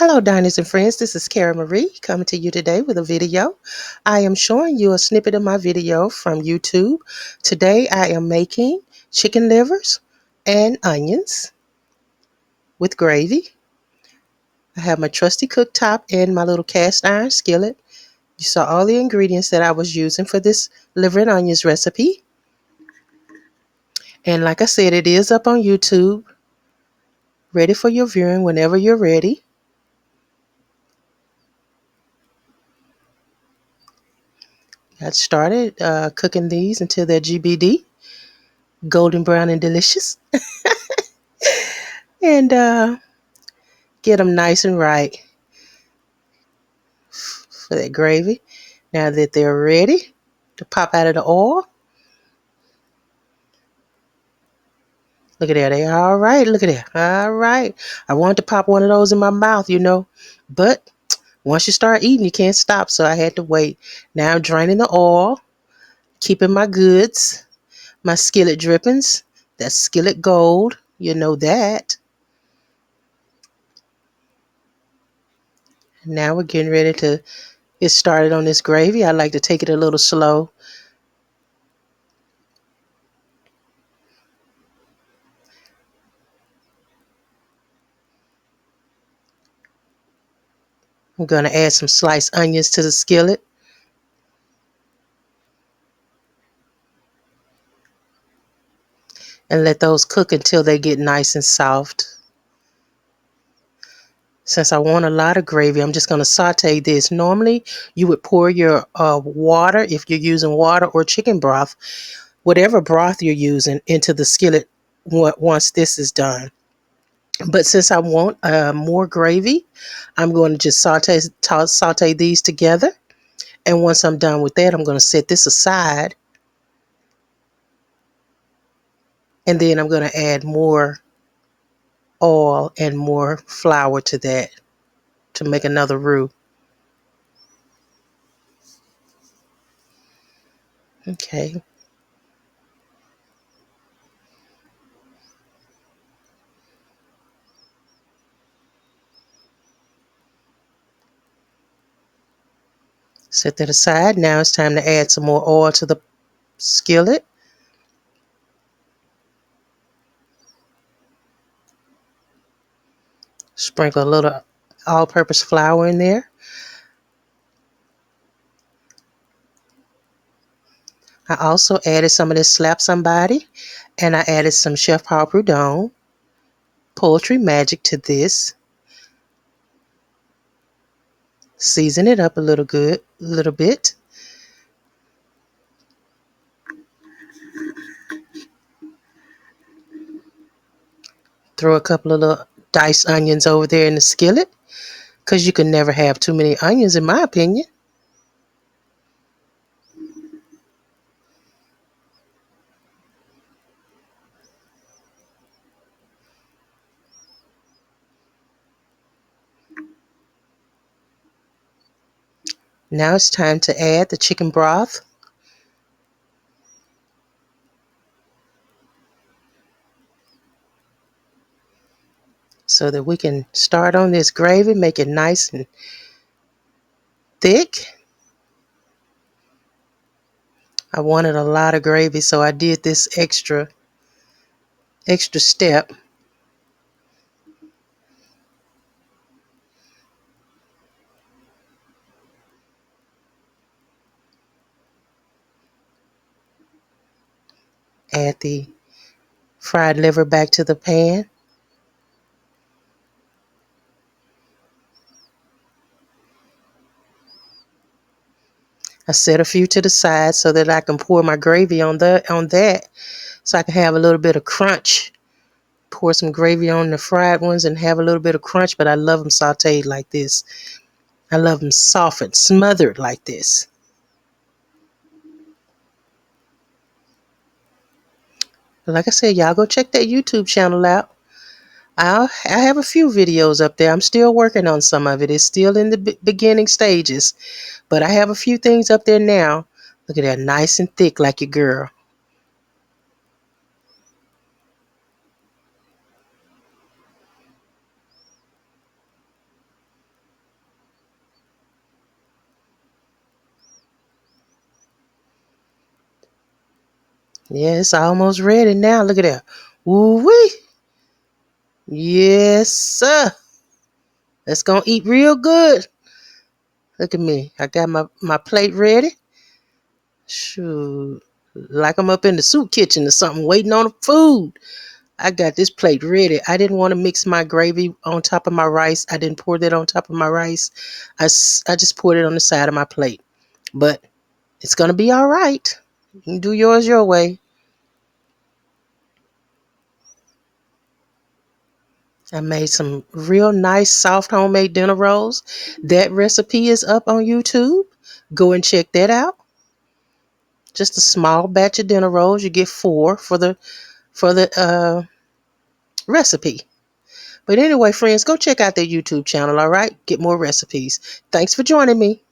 Hello, diners and friends. This is Cara Marie coming to you today with a video. I am showing you a snippet of my video from YouTube. Today I am making chicken livers and onions with gravy. I have my trusty cooktop and my little cast iron skillet. You saw all the ingredients that I was using for this liver and onions recipe. And like I said, it is up on YouTube, ready for your viewing whenever you're ready. Got started cooking these until they're GBD, golden brown and delicious. And get them nice and right for that gravy. Now that they're ready to pop out of the oil, look at that. They all right. Look at that. All right. I wanted to pop one of those in my mouth, but once you start eating, you can't stop. So I had to wait. Now I'm draining the oil, keeping my goods, my skillet drippings. That's skillet gold. You know that. Now we're getting ready to get started on this gravy. I like to take it a little slow. I'm going to add some sliced onions to the skillet. And let those cook until they get nice and soft. Since I want a lot of gravy, I'm just going to saute this. Normally, you would pour your water, if you're using water or chicken broth, whatever broth you're using, into the skillet once this is done. But since I want more gravy, I'm going to just saute these together. And once I'm done with that, I'm going to set this aside. And then I'm going to add more oil and more flour to that to make another roux. Okay. Set that aside. Now it's time to add some more oil to the skillet. Sprinkle a little all-purpose flour in there. I also added some of this Slap Somebody, and I added some Chef Paul Prud'homme Poultry Magic to this. Season it up a little bit. Throw a couple of little diced onions over there in the skillet, because you can never have too many onions, in my opinion. Now it's time to add the chicken broth. So that we can start on this gravy, make it nice and thick. I wanted a lot of gravy, so I did this extra step. Add the fried liver back to the pan. I set a few to the side so that I can pour my gravy on that, so I can have a little bit of crunch. Pour some gravy on the fried ones and have a little bit of crunch, but I love them sauteed like this. I love them softened, smothered like this. But like I said, y'all go check that YouTube channel out. I have a few videos up there. I'm still working on some of it. It's still in the beginning stages. But I have a few things up there now. Look at that, nice and thick like your girl. Yeah, it's almost ready now. Look at that. Woo-wee. Yes, sir. It's gonna eat real good. Look at me. I got my plate ready. Shoot. Like I'm up in the soup kitchen or something waiting on the food. I got this plate ready. I didn't want to mix my gravy on top of my rice. I didn't pour that on top of my rice. I just poured it on the side of my plate. But it's going to be all right. You can do yours your way. I made some real nice soft homemade dinner rolls. That recipe is up on YouTube. Go and check that out. Just a small batch of dinner rolls. You get 4 for the recipe. But anyway, friends, go check out their YouTube channel, all right? Get more recipes. Thanks for joining me.